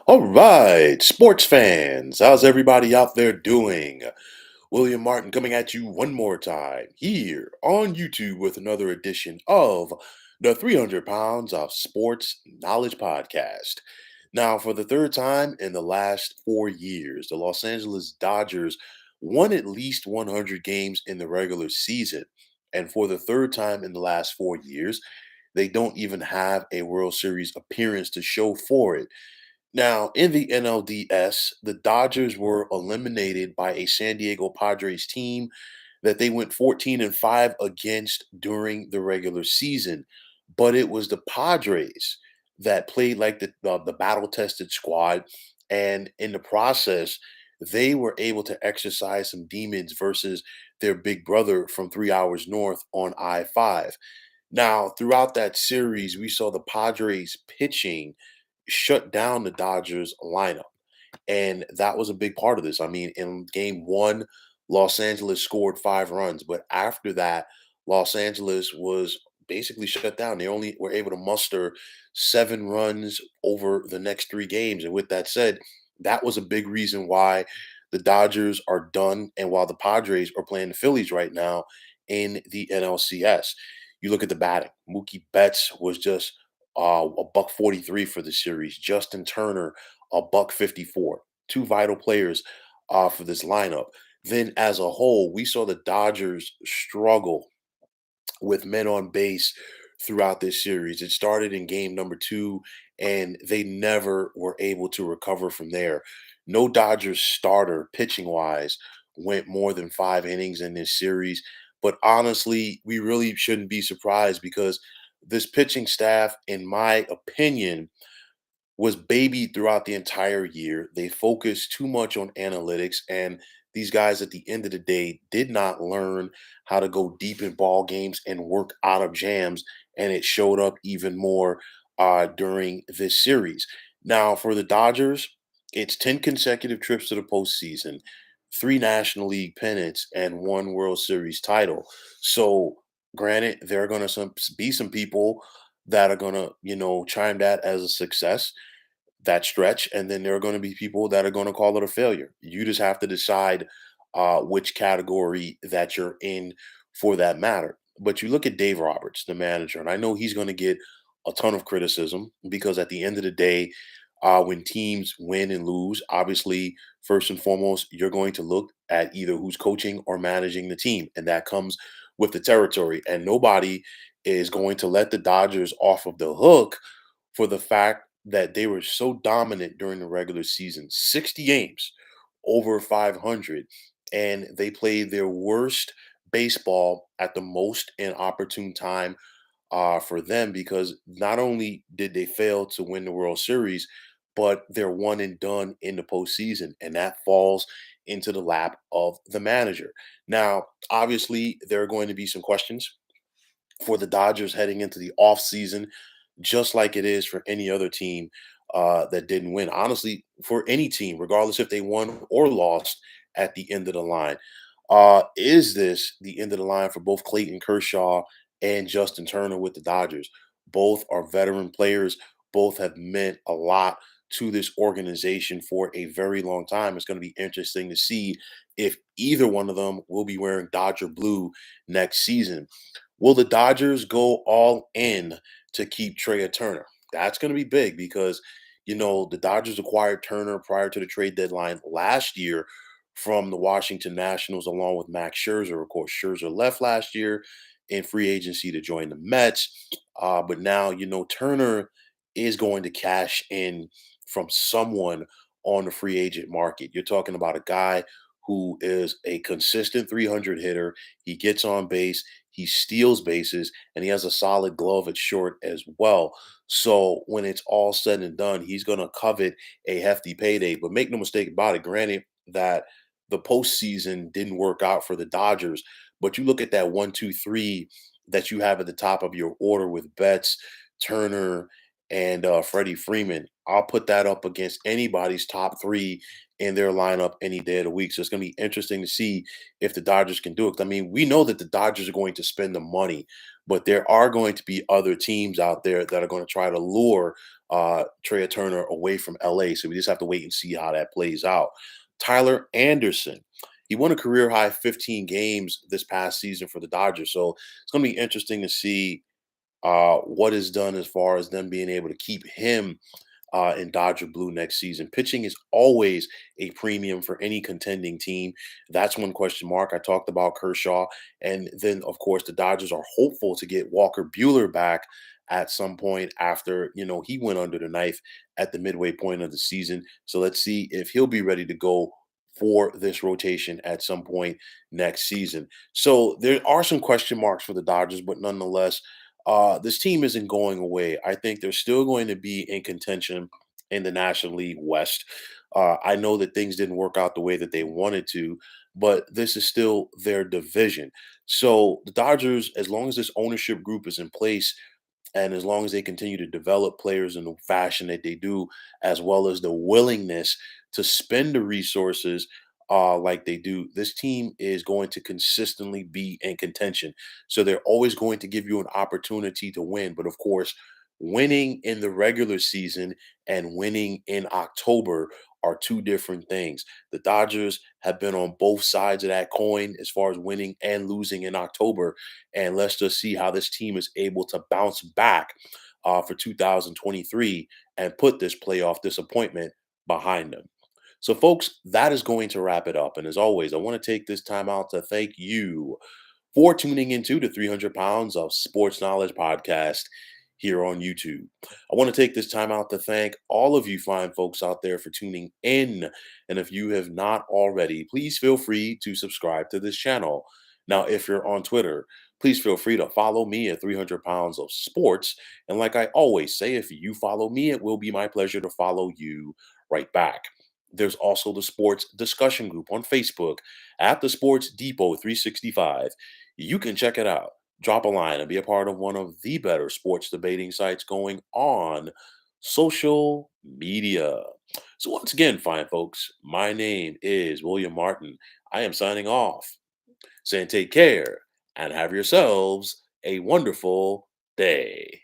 All right, sports fans, how's everybody out there doing? William Martin coming at you one more time here on YouTube with another edition of the 300 Pounds of Sports Knowledge Podcast. Now, for the third time in the last 4 years, the Los Angeles Dodgers won at least 100 games in the regular season. And for the third time in the last 4 years, they don't even have a World Series appearance to show for it. Now, in the NLDS, the Dodgers were eliminated by a San Diego Padres team that they went 14 and 5 against during the regular season. But it was the Padres that played like the battle-tested squad, and in the process, they were able to exercise some demons versus their big brother from 3 hours north on I-5. Now, throughout that series, we saw the Padres pitching shut down the Dodgers lineup. And that was a big part of this. I mean, in game one, Los Angeles scored 5 runs, but after that, Los Angeles was basically shut down. They only were able to muster 7 runs over the next 3 games. And with that said, that was a big reason why the Dodgers are done and while the Padres are playing the Phillies right now in the NLCS. You look at the batting. Mookie Betts was just a buck 43 for the series. Justin Turner, a buck 54. Two vital players for this lineup. Then, as a whole, we saw the Dodgers struggle with men on base throughout this series. It started in game number two, and they never were able to recover from there. No Dodgers starter, pitching wise, went more than 5 innings in this series. But honestly, we really shouldn't be surprised because this pitching staff, in my opinion, was babied throughout the entire year. They focused too much on analytics, and these guys at the end of the day did not learn how to go deep in ball games and work out of jams, and it showed up even more during this series. Now, for the Dodgers, it's 10 consecutive trips to the postseason, 3 National League pennants, and 1 World Series title. So, granted, there are going to be some people that are going to, chime that as a success, that stretch, and then there are going to be people that are going to call it a failure. You just have to decide which category that you're in for that matter. But you look at Dave Roberts, the manager, and I know he's going to get a ton of criticism because at the end of the day, when teams win and lose, obviously, first and foremost, you're going to look at either who's coaching or managing the team, and that comes with the territory. And nobody is going to let the Dodgers off of the hook for the fact that they were so dominant during the regular season, 60 games, over 500, and they played their worst baseball at the most inopportune time for them because not only did they fail to win the World Series, but they're one and done in the postseason, and that falls into the lap of the manager. Now, obviously, there are going to be some questions for the Dodgers heading into the offseason, just like it is for any other team that didn't win. Honestly, for any team, regardless if they won or lost at the end of the line. Is this the end of the line for both Clayton Kershaw and Justin Turner with the Dodgers? Both are veteran players, both have meant a lot to this organization for a very long time. It's going to be interesting to see if either one of them will be wearing Dodger blue next season. Will the Dodgers go all in to keep Trey Turner? That's going to be big because, the Dodgers acquired Turner prior to the trade deadline last year from the Washington Nationals, along with Max Scherzer. Of course, Scherzer left last year in free agency to join the Mets. But now, Turner is going to cash in from someone on the free agent market. You're talking about a guy who is a consistent 300 hitter. He gets on base, he steals bases, and he has a solid glove at short as well. So when it's all said and done, he's going to covet a hefty payday. But make no mistake about it, granted that the postseason didn't work out for the Dodgers, but you look at that 1, 2, 3 that you have at the top of your order with Betts, Turner, and Freddie Freeman. I'll put that up against anybody's top three in their lineup any day of the week. So it's going to be interesting to see if the Dodgers can do it. I mean, we know that the Dodgers are going to spend the money, but there are going to be other teams out there that are going to try to lure Trey Turner away from LA. So we just have to wait and see how that plays out. Tyler Anderson. He won a career high 15 games this past season for the Dodgers. So it's going to be interesting to see what is done as far as them being able to keep him in Dodger blue next season. Pitching is always a premium for any contending team. That's one question mark. I talked about Kershaw. And then, of course, the Dodgers are hopeful to get Walker Bueller back at some point after, he went under the knife at the midway point of the season. So let's see if he'll be ready to go for this rotation at some point next season. So there are some question marks for the Dodgers, but nonetheless, this team isn't going away. I think they're still going to be in contention in the National League West. I know that things didn't work out the way that they wanted to, but this is still their division. So the Dodgers, as long as this ownership group is in place, and as long as they continue to develop players in the fashion that they do, as well as the willingness to spend the resources like they do, this team is going to consistently be in contention. So they're always going to give you an opportunity to win. But of course, winning in the regular season and winning in October are two different things. The Dodgers have been on both sides of that coin as far as winning and losing in October. And let's just see how this team is able to bounce back for 2023 and put this playoff disappointment behind them. So, folks, that is going to wrap it up. And as always, I want to take this time out to thank you for tuning into the 300 Pounds of Sports Knowledge podcast here on YouTube. I want to take this time out to thank all of you fine folks out there for tuning in. And if you have not already, please feel free to subscribe to this channel. Now, if you're on Twitter, please feel free to follow me at 300 Pounds of Sports. And like I always say, if you follow me, it will be my pleasure to follow you right back. There's also the sports discussion group on Facebook at the Sports Depot 365. You can check it out. Drop a line and be a part of one of the better sports debating sites going on social media. So, once again, fine folks, my name is William Martin. I am signing off, saying take care and have yourselves a wonderful day.